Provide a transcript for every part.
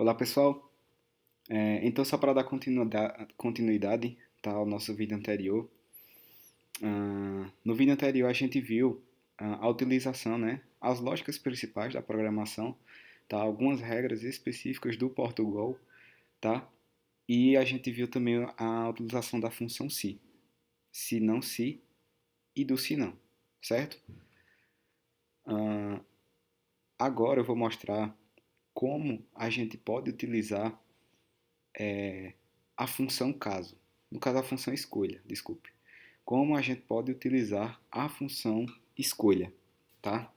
Olá pessoal, então só para dar continuidade, tá, ao nosso vídeo anterior. No vídeo anterior a gente viu a utilização, né, as lógicas principais da programação, tá, algumas regras específicas do Portugal, tá, e a gente viu também a utilização da função se não se e do se não, certo? Agora eu vou mostrar como a gente pode utilizar a função caso, no caso a função escolha, desculpe. Como a gente pode utilizar a função escolha, tá?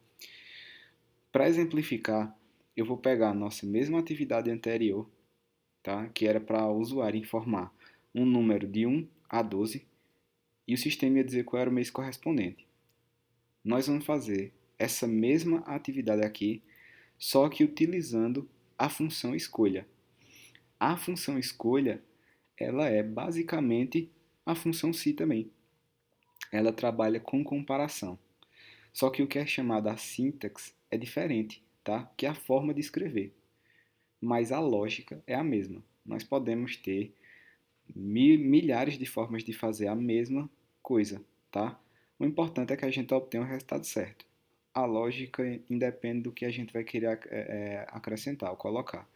Para exemplificar, eu vou pegar a nossa mesma atividade anterior, tá? Que era para o usuário informar um número de 1 a 12 e o sistema ia dizer qual era o mês correspondente. Nós vamos fazer essa mesma atividade aqui, só que utilizando a função escolha. A função escolha, ela é basicamente a função se também. Ela trabalha com comparação. Só que o que é chamado a sintaxe é diferente, tá? Que é a forma de escrever. Mas a lógica é a mesma. Nós podemos ter milhares de formas de fazer a mesma coisa, tá? O importante é que a gente obtenha o resultado certo. A lógica independe do que a gente vai querer acrescentar ou colocar.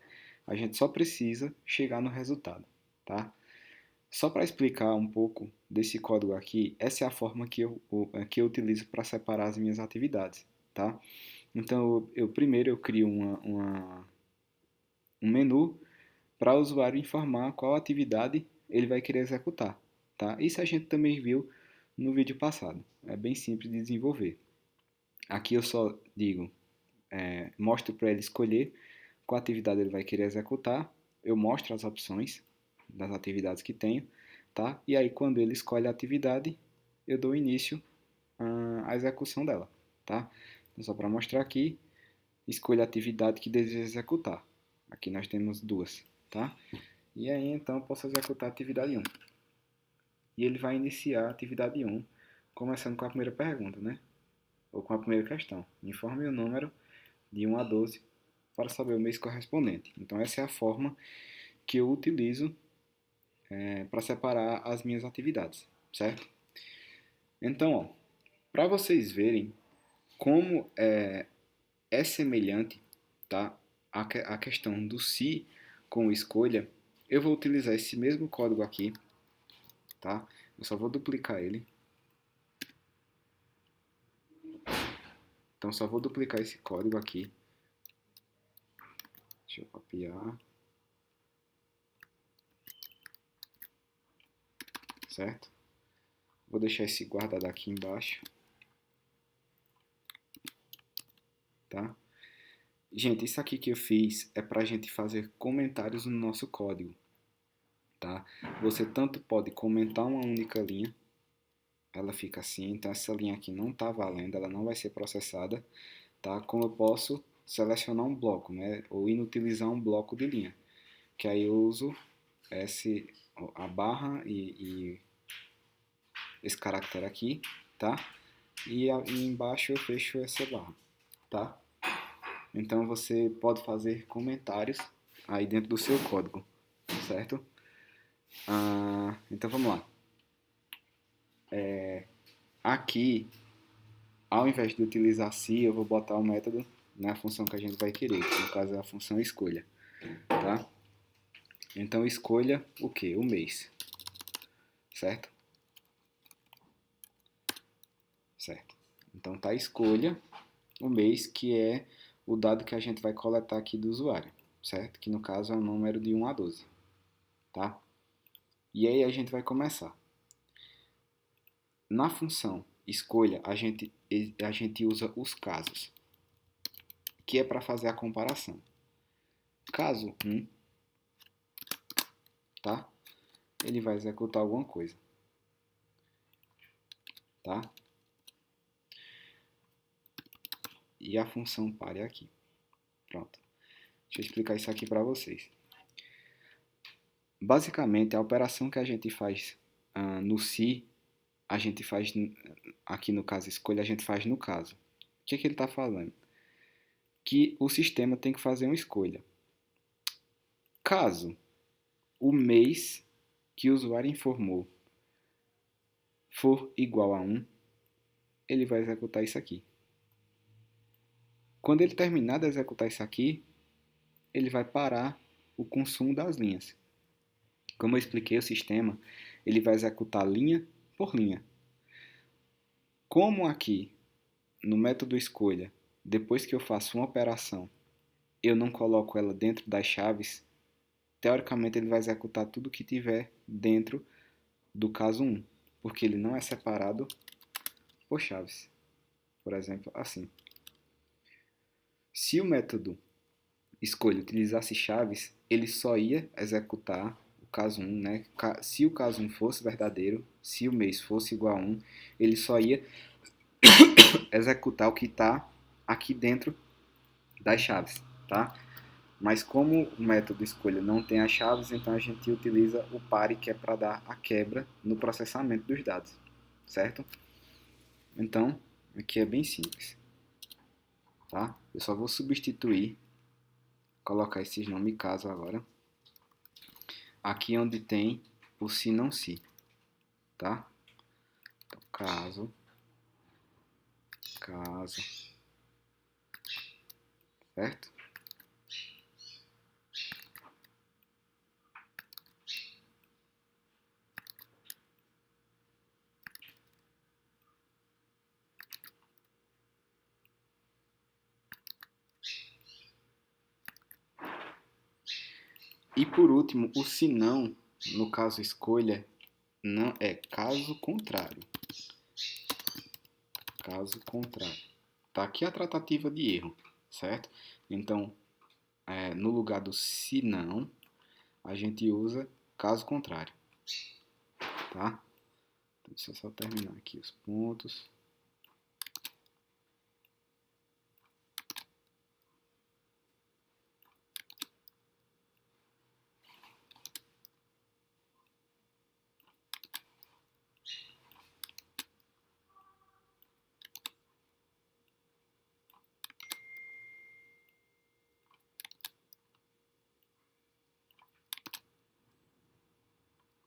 A gente só precisa chegar no resultado, tá? Só para explicar um pouco desse código aqui, essa é a forma que eu utilizo para separar as minhas atividades, tá? Então, primeiro eu crio um menu para o usuário informar qual atividade ele vai querer executar, tá? Isso a gente também viu no vídeo passado. É bem simples de desenvolver. Aqui eu só digo, mostro para ele escolher qual atividade ele vai querer executar. Eu mostro as opções das atividades que tenho, tá? E aí quando ele escolhe a atividade, eu dou início à execução dela, tá? Então, só para mostrar aqui, escolha a atividade que deseja executar. Aqui nós temos duas, tá? E aí então eu posso executar a atividade 1. E ele vai iniciar a atividade 1, começando com a primeira pergunta, né? Ou com a primeira questão. Informe o número de 1 a 12 para saber o mês correspondente. Então essa é a forma que eu utilizo para separar as minhas atividades, certo? Então, para vocês verem como é semelhante, tá, a questão do se com escolha, eu vou utilizar esse mesmo código aqui, tá? Eu só vou duplicar ele. Então, só vou duplicar esse código aqui. Deixa eu copiar, certo? Vou deixar esse guardado aqui embaixo, tá? Gente, isso aqui que eu fiz é para a gente fazer comentários no nosso código, tá? Você tanto pode comentar uma única linha, ela fica assim, então essa linha aqui não está valendo, ela não vai ser processada, tá? Como eu posso selecionar um bloco, né? Ou inutilizar um bloco de linha, que aí eu uso a barra e esse caractere aqui, tá? E embaixo eu fecho essa barra, tá? Então você pode fazer comentários aí dentro do seu código, certo? Então vamos lá. Aqui, ao invés de utilizar se, eu vou botar o método na função que a gente vai querer, que no caso é a função escolha, tá? Então escolha o que? O mês, certo? Certo. Então tá escolha o mês, que é o dado que a gente vai coletar aqui do usuário, certo? Que no caso é o número de 1 a 12, tá? E aí a gente vai começar. Na função escolha, a gente usa os casos, que é para fazer a comparação. Caso 1, tá? Ele vai executar alguma coisa, tá? E a função pare aqui. Pronto. Deixa eu explicar isso aqui para vocês. Basicamente, a operação que a gente faz no se, a gente faz aqui no caso escolha, a gente faz no caso. O que é que ele está falando? Que o sistema tem que fazer uma escolha. Caso o mês que o usuário informou for igual a 1, ele vai executar isso aqui. Quando ele terminar de executar isso aqui, ele vai parar o consumo das linhas. Como eu expliquei, o sistema ele vai executar linha por linha. Como aqui no método escolha, depois que eu faço uma operação, eu não coloco ela dentro das chaves, teoricamente ele vai executar tudo que tiver dentro do caso 1, porque ele não é separado por chaves. Por exemplo, assim. Se o método escolha utilizasse chaves, ele só ia executar o caso 1, né? Se o caso 1 fosse verdadeiro, se o mês fosse igual a 1, ele só ia executar o que está aqui dentro das chaves, tá? Mas como o método escolha não tem as chaves, então a gente utiliza o pare, que é para dar a quebra no processamento dos dados, certo? Então, aqui é bem simples, tá? Eu só vou substituir, colocar esses nomes caso agora, aqui onde tem o se não se, tá? Então, caso, certo? E por último, o se não, no caso escolha, não é caso contrário. Caso contrário. Tá aqui a tratativa de erro, certo? Então, no lugar do se não, a gente usa caso contrário, tá? Então, deixa eu só terminar aqui os pontos.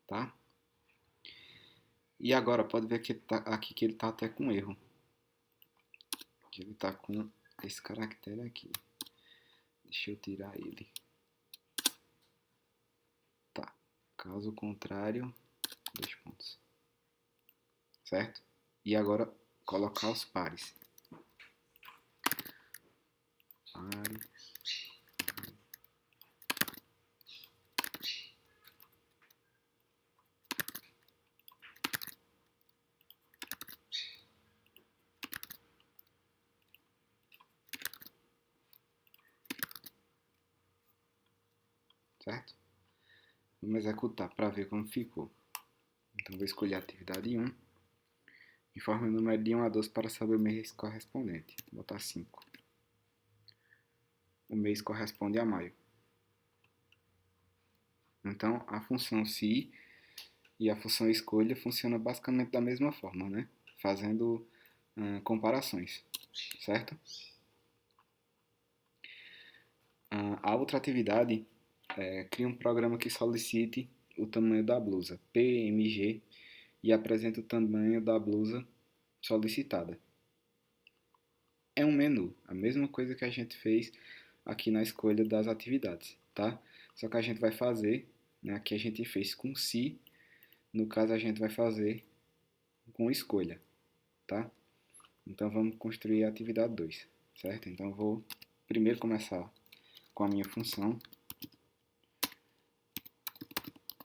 Tá? E agora pode ver que aqui que ele está até com erro. Que ele está com esse caractere aqui. Deixa eu tirar ele. Tá. Caso contrário, 2 pontos. Certo? E agora colocar os pares. Pare. Certo? Vamos executar para ver como ficou. Então vou escolher a atividade 1. Informe o número de 1 a 12 para saber o mês correspondente. Vou botar 5. O mês corresponde a maio. Então a função se e a função escolha funciona basicamente da mesma forma, né? Fazendo comparações, certo? A outra atividade cria um programa que solicite o tamanho da blusa, PMG, e apresenta o tamanho da blusa solicitada. É um menu, a mesma coisa que a gente fez aqui na escolha das atividades, tá? Só que a gente vai fazer, né, aqui a gente fez com se, no caso a gente vai fazer com escolha, tá? Então vamos construir a atividade 2, certo? Então eu vou primeiro começar com a minha função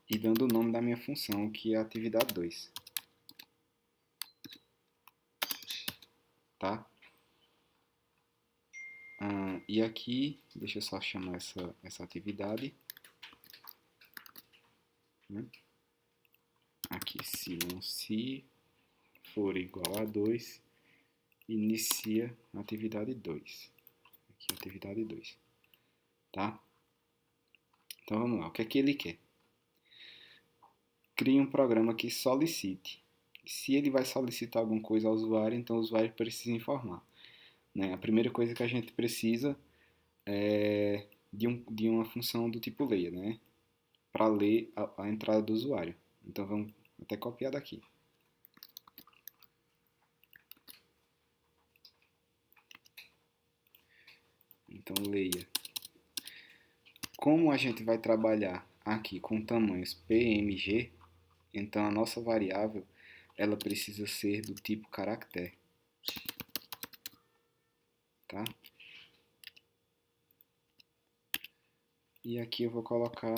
e dando o nome da minha função, que é a atividade 2, tá? E aqui, deixa eu só chamar essa atividade, né? Aqui, se for igual a 2, inicia a atividade 2. Aqui, atividade 2, tá? Então vamos lá, o que é que ele quer? Crie um programa que solicite. Se ele vai solicitar alguma coisa ao usuário, então o usuário precisa informar, né? A primeira coisa que a gente precisa é de uma função do tipo layer, né? Para ler a entrada do usuário. Então vamos até copiar daqui. Então layer. Como a gente vai trabalhar aqui com tamanhos PMG, então a nossa variável ela precisa ser do tipo caractere, tá? E aqui eu vou colocar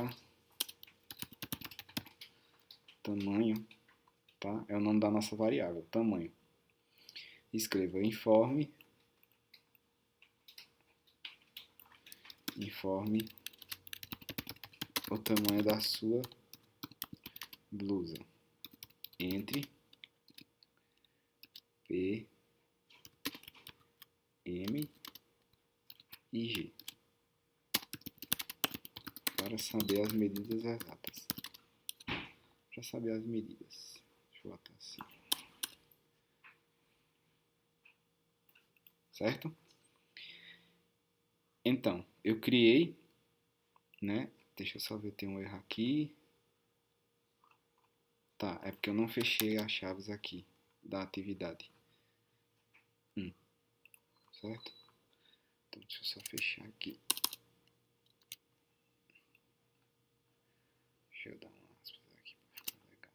tamanho, tá? É o nome da nossa variável, tamanho. Escreva informe o tamanho da sua blusa entre P, M e G para saber as medidas exatas. Para saber as medidas. Deixa eu botar assim. Certo? Então, eu criei, né? Deixa eu só ver, tem um erro aqui. Tá, é porque eu não fechei as chaves aqui da atividade. Certo? Então, deixa eu só fechar aqui. Deixa eu dar uma aspas aqui para ficar legal.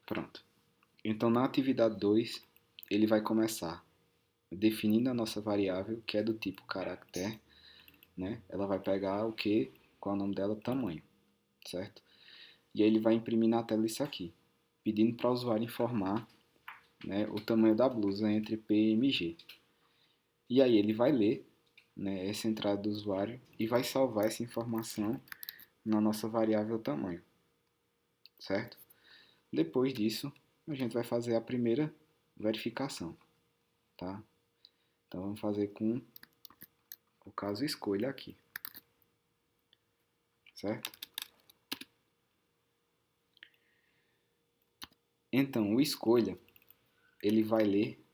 Pronto. Então, na atividade 2, ele vai começar definindo a nossa variável, que é do tipo caractere, né? Ela vai pegar o que? Qual é o nome dela? Tamanho, certo? E aí ele vai imprimir na tela isso aqui, pedindo para o usuário informar, né, o tamanho da blusa entre P e MG. E aí ele vai ler, né, essa entrada do usuário e vai salvar essa informação na nossa variável tamanho, certo? Depois disso, a gente vai fazer a primeira verificação, tá? Então vamos fazer com o caso escolha aqui, certo? Então o escolha, ele vai ler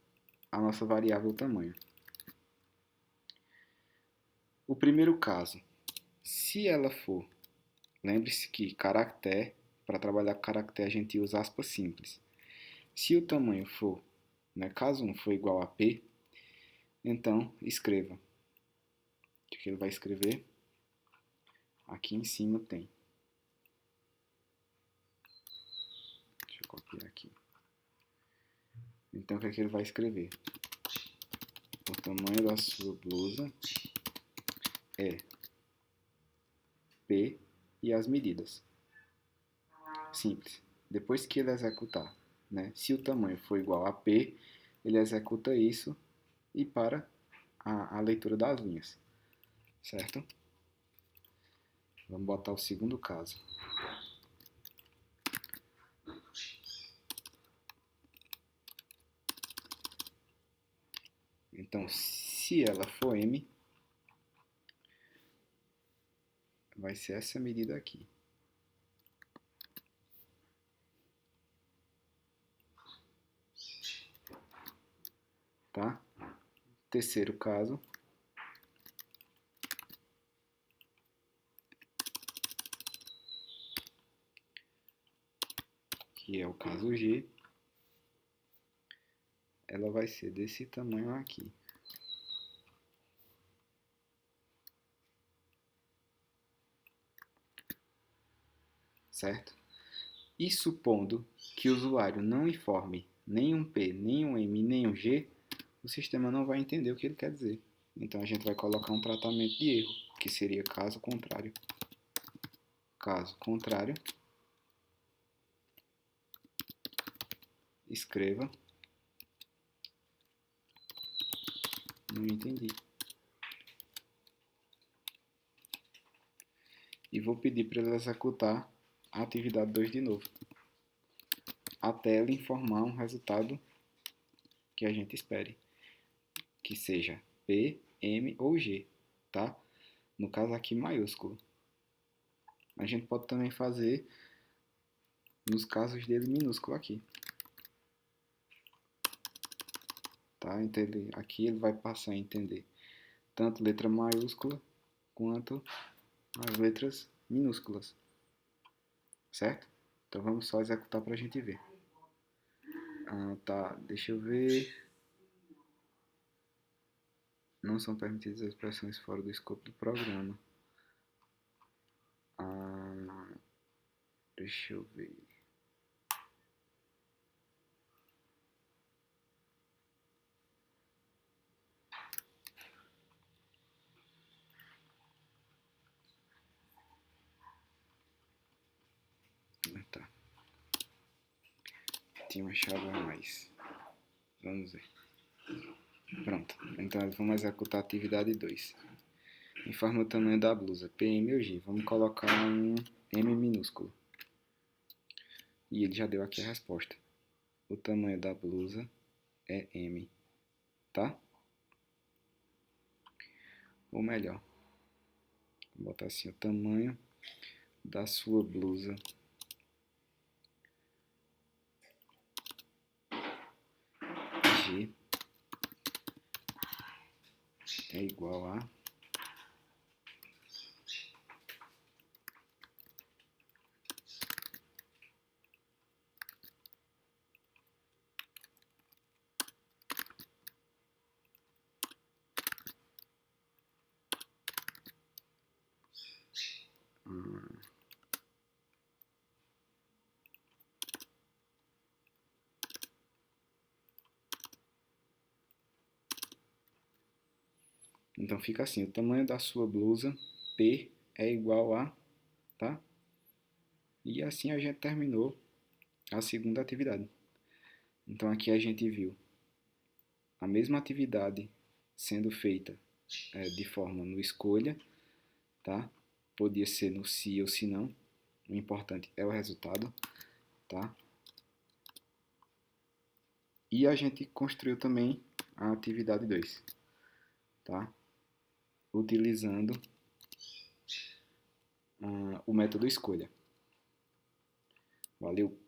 a nossa variável tamanho. O primeiro caso, se ela for, lembre-se que caractere, para trabalhar com caractere a gente usa aspas simples. Se o tamanho for, né, caso 1 for igual a P, então escreva. O que ele vai escrever? Aqui em cima tem. Deixa eu copiar aqui. Então o que é que ele vai escrever? O tamanho da sua blusa é P e as medidas. Simples. Depois que ele executar, né, se o tamanho for igual a P, ele executa isso e para a leitura das linhas. Certo? Vamos botar o segundo caso. Então, se ela for M, vai ser essa medida aqui. Tá? Terceiro caso. Que é o caso G. Ela vai ser desse tamanho aqui. Certo? E supondo que o usuário não informe nenhum P, nenhum M, nenhum G, o sistema não vai entender o que ele quer dizer. Então a gente vai colocar um tratamento de erro, que seria caso contrário. Caso contrário, escreva. Não entendi. E vou pedir para ele executar a atividade 2 de novo, até ele informar um resultado que a gente espere, que seja P, M ou G, tá? No caso aqui maiúsculo. A gente pode também fazer nos casos dele minúsculo aqui. Tá? Então aqui ele vai passar a entender tanto letra maiúscula quanto as letras minúsculas. Certo? Então vamos só executar para a gente ver. Tá, deixa eu ver. Não são permitidas expressões fora do escopo do programa. Deixa eu ver. Tá. Tinha uma chave a mais. Vamos ver. Pronto. Então vamos executar a atividade 2. Informa o tamanho da blusa. PM ou G. Vamos colocar um M minúsculo. E ele já deu aqui a resposta. O tamanho da blusa é M. Tá? Ou melhor, vou botar assim, o tamanho da sua blusa G é igual a Então fica assim, o tamanho da sua blusa, P, é igual a, tá? E assim a gente terminou a segunda atividade. Então aqui a gente viu a mesma atividade sendo feita de forma no escolha, tá? Podia ser no se ou se não, o importante é o resultado, tá? E a gente construiu também a atividade 2, tá? Utilizando o método escolha. Valeu!